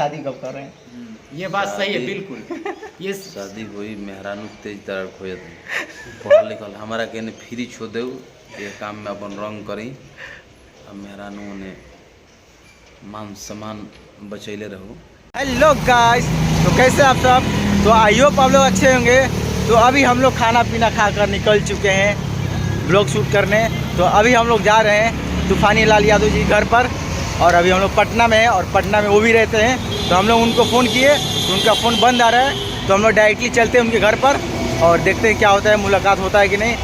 शादी कब कर रहे हैं? ये बात सही है बिल्कुल। ये शादी हुई मेहरानू तेज तरह खोजत पढ़ल लिखल हमारा के फ्री छो दे ये काम में अपन रंग करी अब मेहरानू ने मान सम्मान बचैले रहो। हेलो गाइस, तो कैसे आप सब? तो आई होप आप लोग अच्छे होंगे। तो अभी हम लोग खाना पीना खाकर निकल चुके हैं ब्लॉग शूट करने। तो अभी हम लोग जा रहे हैं तूफानी लाल यादव जी घर पर, और अभी हम लोग पटना में हैं और पटना में वो भी रहते हैं। तो हम लोग उनको फ़ोन किए तो उनका फ़ोन बंद आ रहा है, तो हम लोग डायरेक्टली चलते हैं उनके घर पर और देखते हैं क्या होता है, मुलाकात होता है कि नहीं।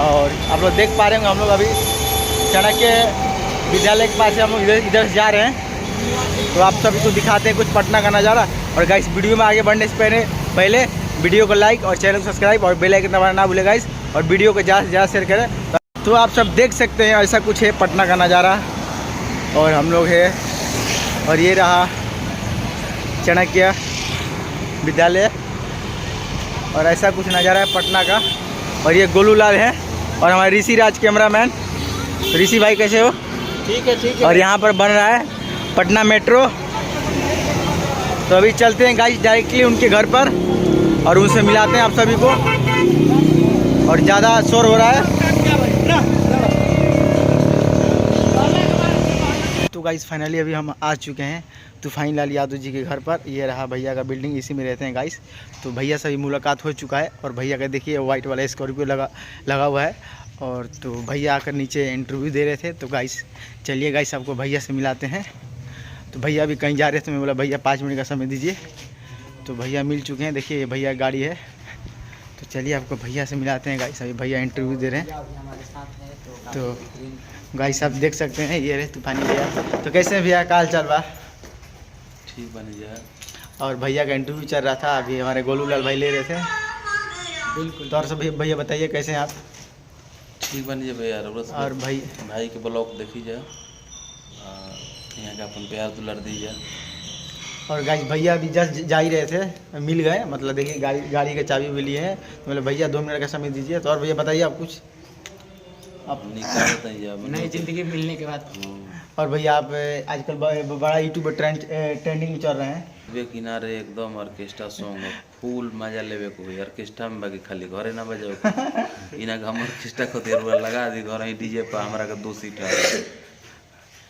और आप लोग देख पा रहे होंगे हम लोग अभी चाणक्य विद्यालय के पास से हम लोग इधर से जा रहे हैं। तो आप सभी को दिखाते हैं कुछ पटना का नज़ारा। और गाइस वीडियो में आगे बढ़ने से पहले वीडियो को लाइक और चैनल को सब्सक्राइब और बेल आइकन दबाना ना भूलें गाइस, और वीडियो को ज़्यादा से ज़्यादा शेयर करें। तो आप सब देख सकते हैं ऐसा कुछ है पटना का नज़ारा, और हम लोग है, और ये रहा चाणक्य विद्यालय, और ऐसा कुछ नज़ारा है पटना का। और ये गोलू लाल है और हमारे ऋषि राज कैमरामैन। ऋषि भाई कैसे हो? ठीक है ठीक है। और यहाँ पर बन रहा है पटना मेट्रो। तो अभी चलते हैं गाइस डायरेक्टली उनके घर पर और उनसे मिलाते हैं आप सभी को। और ज़्यादा शोर हो रहा है तो गाइस फाइनली अभी हम आ चुके हैं तूफानी लाल यादव जी के घर पर। ये रहा भैया का बिल्डिंग, इसी में रहते हैं गाइस। तो भैया से भी मुलाकात हो चुका है और भैया का देखिए वाइट वाला स्कॉर्पियो लगा हुआ है। और तो भैया आकर नीचे इंटरव्यू दे रहे थे। तो गाइस चलिए गाइस आपको भैया से मिलाते हैं। तो भैया अभी कहीं जा रहे थे, मैं बोला भैया 5 मिनट का समय दीजिए। तो भैया मिल चुके हैं, देखिए भैया गाड़ी है। तो चलिए आपको भैया से मिलाते हैं गाइस। अभी भैया इंटरव्यू दे रहे हैं। तो गाइस आप देख सकते हैं ये रहे तूफानी भैया। तो कैसे हैं भैया, काल चल बा? ठीक बन जाए। और भैया का इंटरव्यू चल रहा था, अभी हमारे गोलू लाल भाई ले रहे थे। बिल्कुल। तो और सब भैया बताइए कैसे हैं आप? ठीक बन जाए भैया। और भाई के ब्लॉग देखी जाए, यहाँ का अपन प्यार दुलार दी जाए। और गाइस भैया अभी जस्ट जा ही रहे थे, मिल गए, मतलब देखिए गाड़ी का चाबी भी लिए हैं। तो मतलब भैया 2 मिनट का समय दीजिए। तो और भैया बताइए आप कुछ आप निकालते हैं नई जिंदगी मिलने के बाद। और भैया आप आजकल बड़ा यूट्यूब ट्रेंडिंग में चल रहे हैं। वे किनारे एकदम ऑर्केस्ट्रा सॉन्ग फुल मजा लेवे को ऑर्केस्ट्रा में बाकी खाली घरे ना बजाओ इना हम ऑर्केस्ट्रा को लगा दी घर ही डीजे पर हमारा का 2 सीट है।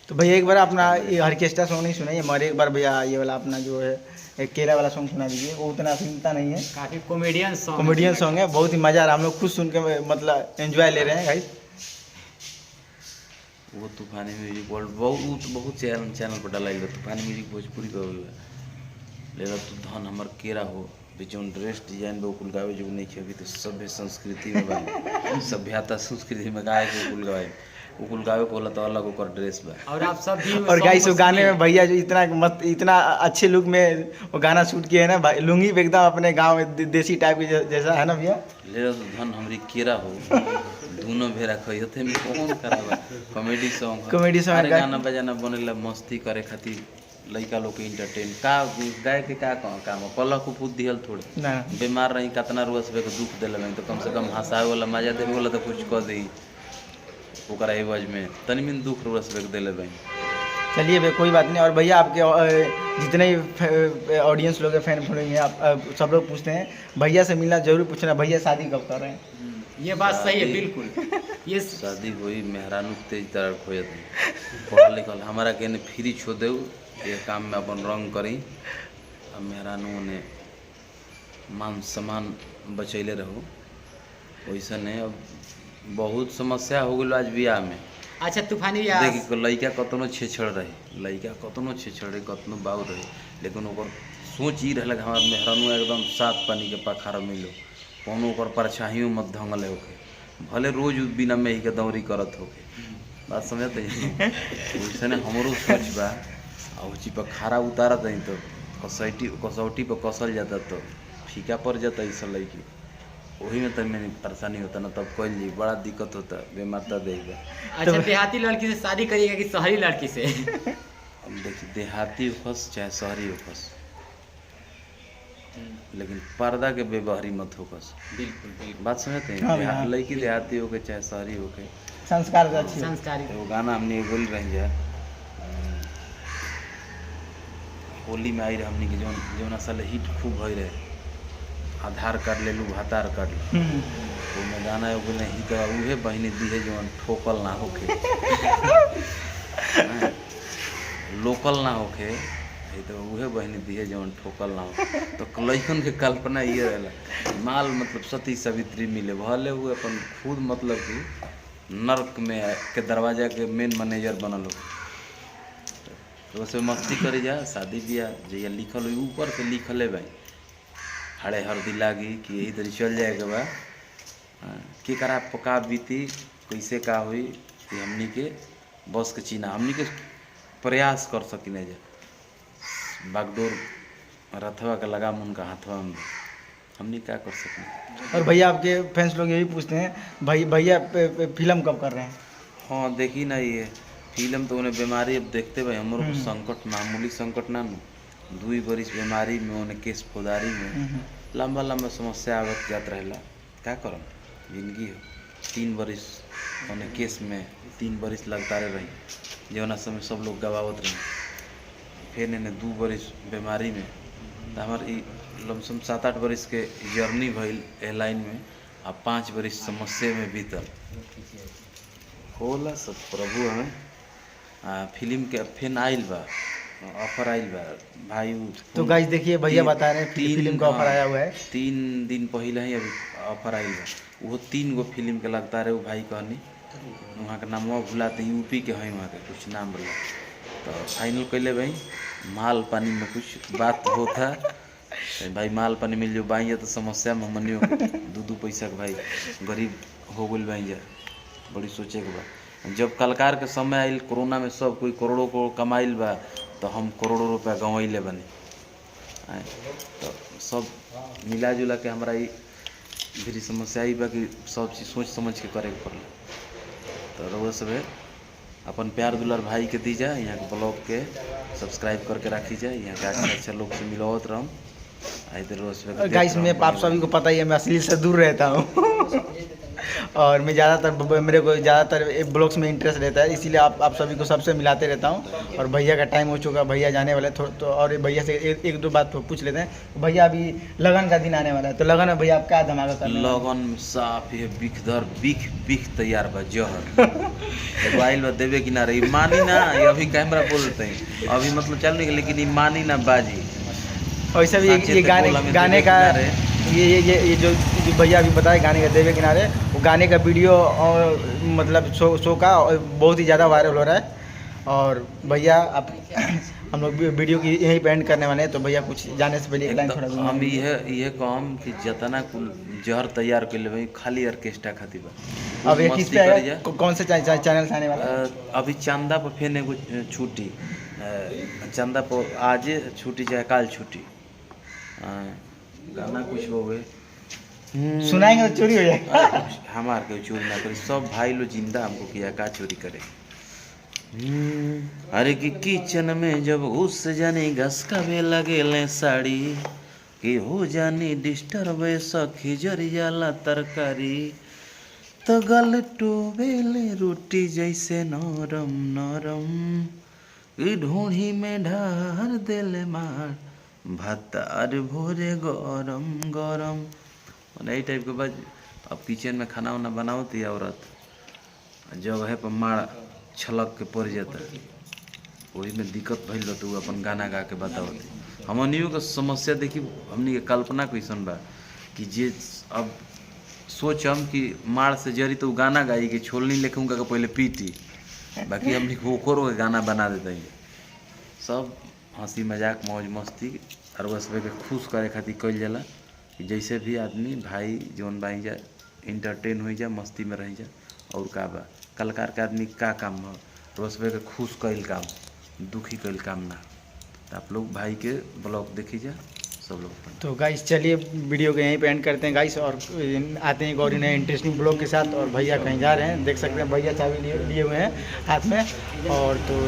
तो भैया एक बार अपना ये ऑर्केस्ट्रा सॉन्ग नहीं सुनाइए, मगर एक बार भैया ये वाला अपना जो है एक केला वाला सॉन्ग सुना दीजिए। वो उतना सुनता नहीं है, काफी कॉमेडियन सॉन्ग है, बहुत ही मजा आ रहा है। हम लोग खुद सुन के मतलब एंजॉय ले रहे हैं गाइस। वो तूफानी म्यूजिक वर्ल्ड बहुत चैनल पर डाला तूफानी म्यूजिक भोजपुरी का ले तू धन हमार केरा हो जो ड्रेस डिजाइन वो कुल गावे जो नहीं खेबी तो सभ्य संस्कृति में बाई सभ्यता संस्कृति में गाए के कुल गावे उकुल गावे को बोला तो अलग ओकर ड्रेस बा। और आप सब भी और गाइस वो गाने में भैया जो इतना अच्छे लुक में वो गाना शूट किए है ना भाई, लुंगी पे एकदम अपने गांव में देसी टाइप के जैसा है ना भैया। ले तो धन हमारी केरा हो दोनों भेरा खई थे में कौन करावा कॉमेडी सॉन्ग गाना बजाना बनेला मस्ती करे खातिर लड़का लोग के इंटरटेन का गाय के का काम पल को पूछ दिहल थोड़े ना बीमार रही कितना रुआ सब दुख दिल तो कम से कम हंसावे वाला मजा देवे वाला तो कुछ कह दी ओकरा एवज में तनी मिन दुख रुआ सब दिले भाई। चलिए भाई कोई बात नहीं। और भैया आपके जितने ऑडियंस लोग हैं, फैन फॉलोइंग है, आप सब लोग पूछते हैं भैया से मिलना जरूर पूछना, भैया शादी कब कर रहे हैं? ये बात सही है बिल्कुल। ये शादी हुई मेहरानू तेज तरह खोजत पढ़ल लिखल हमारा के फ्री छो दे ये काम में अपन रंग करी अब मेहरानू ने मान सम्मान बचैले रहो वैसा नहीं। अब बहुत समस्या हो गई आज बियाह में। अच्छा तूफानी देखिए लड़का कतनो छेछड़ रहे लड़का कतनो छेछड़ रहे कतनो बाऊ रहे लेकिन ओकर सोच ही रहा हमार मेहरानू एकदम सात पानी के पखार मिलो कोनो ओकर परछाइयों मत ढंगले होके भले रोज बिना में ही के दौरी करत होके बात समझते हैं वैसे हमरो सोच बा उची पर खारा उतारत नहीं तो कसौटी पर कसल जाता तो फीका पड़ जाता इस लड़की वही में तो मैंने परेशानी होता ना तब कोई नहीं बड़ा दिक्कत होता बेमारता देगा। अच्छा देहाती लड़की से शादी करिएगा कि शहरी लड़की से? अब देखिए देहाती होखस चाहे शहरी होखस लेकिन पर्दा के बेबहरी मत होखस। बिल्कुल बात समझते हैं लड़की देहाती होके चाहे शहरी होके संस्कार अच्छी संस्कारी वो गाना हमने बोल रहे हैं होली में आई रहे हमनी के जौन असल हिट खूब भई रहे, आधार कार्ड ले लू भातार कार्ड ले, वो में गाना एगो नहीं हिट उहे बहिनी दी है जौन ठोकल ना होके लोकल ना होके, तो उहे बहिनी दी है जौन ठोकल ना हो। तो लइकन के कल्पना ये रहेला माल मतलब सती सावित्री मिले भले हुए अपन खुद मतलब कि नर्क में के दरवाजा के मेन मैनेजर बनल हो, तो वैसे मस्ती करी जा। शादी ब्याह जैया लिखल हुई ऊपर से लिखल है भाई हड़े हरदी लागी कि यही तरी चल जाएगा बा के करा पका बीती कैसे का हुई कि हमनी के बस के चीना हमनी के प्रयास कर सकी नहीं जा बागडोर रथवा का लगा उनका हाथवा में हमनी क्या कर सकते। और भैया आपके फैंस लोग यही पूछते हैं भैया फिल्म कब कर रहे हैं? हाँ देखी ना ये फिल्म तो उन्हें बीमारी अब देखते भाई हमारे को संकट मामूली संकट ना 2 बरिस बीमारी में उन्हें केस फौदारी में लंबा लंबा समस्या आवत जात रहेला क्या करम जिंदगी हो। 3 बरिस उन्हें केस में 3 बरिस लगता रही जौना समय सब लोग गवावत रहे, फिर इन्हें 2 बरिस बीमारी में तो हमारे लमसम 7-8 बरिस के जर्नी भइल ए लाइन में, अब 5 बरिस समस्या में बीतल होला सब प्रभु हमें फिल्म के फिर आइल बा ऑफर आइल बा भाई। तो गाइस देखिए भैया बता रहे हैं फिल्म का ऑफर आया हुआ है 3 दिन पहले ही अभी ऑफर आइल बा, वो 3 गो फिल्म के लगता रहे वो भाई कहनी वहाँ का नाम भुलाते यूपी के हैं वहाँ के कुछ नाम बोला, तो फाइनल कैले भाई माल पानी में कुछ बात होता भाई माल पानी मिल जो बाई तो समस्या में मनियो 2-2 पैसा के भाई गरीब हो गई बाई जा बड़ी सोचे के बा। जब कलकार के समय आयल कोरोना में सब कोई करोड़ों को कमाइल बा तो हम करोड़ों रुपया गंवैले बने तो सब मिला जुला के हमारा ये भी समस्या ही बा कि सब चीज़ सोच समझ के करे के पड़े। तो रउआ सब अपन प्यार दुलार भाई के दी जा, यहाँ के ब्लॉग के सब्सक्राइब करके रखी जाए, यहाँ के अच्छा लोग से मिलवत रहम। गाइस मैं आप सभी को पता ही है मैं अश्लील से दूर रहता हूँ और मैं ज़्यादातर मेरे को ज़्यादातर ब्लॉग्स में इंटरेस्ट रहता है, इसीलिए आप सभी को सबसे मिलाते रहता हूँ। और भैया का टाइम हो चुका, भैया जाने वाले तो और भैया से एक दो बात पूछ लेते हैं। भैया अभी लगन का दिन आने वाला है, तो लगन में भैया आप क्या धमाका कर रहे हैं? लगन साफ है बिखधर बिख तैयार बा जहर आइल बा देवे किनारे मानी ना ये अभी कैमरा बोलते हैं अभी मतलब चल नहीं लेकिन ये मानी ना बाजी। वैसे भी ये गाने का ये जो भैया अभी बताए गाने का देवे किनारे, वो गाने का वीडियो और मतलब शो का बहुत ही ज़्यादा वायरल हो रहा है। और भैया आप हम लोग वीडियो की यहीं पे एंड करने वाले हैं, तो भैया कुछ जाने से पहले एक लाइन थोड़ा हम ये काम कि जतना कुल जहर तैयार कर ले खाली ऑर्केस्ट्रा खातिर बा। अब ये किस पे है? कौन से चैनल से आने वाला है? अभी चंदा पर फिर एगो छुट्टी चंदा पर आज छुट्टी चाहे काल छुट्टी गाना कुछ हो गए सुनाएंगे तो चोरी हो जाएगा। हमार के चोरी ना करे सब भाई लो जिंदा हमको किया का चोरी करे। अरे कि किचन में जब घुस जानी घस का वे लगे ले साड़ी कि हो जानी डिस्टर्ब सखी जरी जाला तरकारी तो गल टोबेले रोटी जैसे नरम नरम ई ढूंढी में ढार देले मार भातार भोरे गरम गरम यही टाइप के बाद। अब किचन में खाना वाना बनाओती औरत जगह पर मार छलक के पड़ जाता वही में दिक्कत भइल बा तो अपन गाना गा के बतावती। हमनियों के समस्या देखी हमनी के कल्पना कैसन बा कि जे अब सोचम कि मार से जरी तो गाना गाई कि छोलनी लेखूँगा के पहले पीटी बाकी हमनी ओकरो के गाना बना देते हैं सब हंसी मजाक मौज मस्ती और बस के खुश करे खातिर कल जाला कि जैसे भी आदमी भाई जौन बाई जा इंटरटेन हो जा मस्ती में रह जा। और का बा कलाकार के आदमी का काम है बस के खुश कल काम दुखी कल काम ना। तो आप लोग भाई के ब्लॉग देखी जा सब लोग। तो गाइस चलिए वीडियो को यहीं पे एंड करते हैं गाइस और आते हैं एक और नए इंटरेस्टिंग ब्लॉग के साथ। और भैया कहीं जा रहे हैं देख सकते हैं भैया चाबी लिए हुए हैं हाथ में। और तो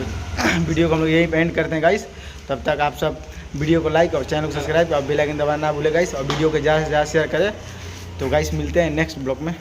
वीडियो को हम लोग यहीं पे एंड करते हैं गाइस। तब तक आप सब वीडियो को लाइक और चैनल को सब्सक्राइब और बेल आइकन दबाना ना भूले गाइस और वीडियो को ज़्यादा से ज़्यादा शेयर करें। तो गाइस मिलते हैं नेक्स्ट ब्लॉग में।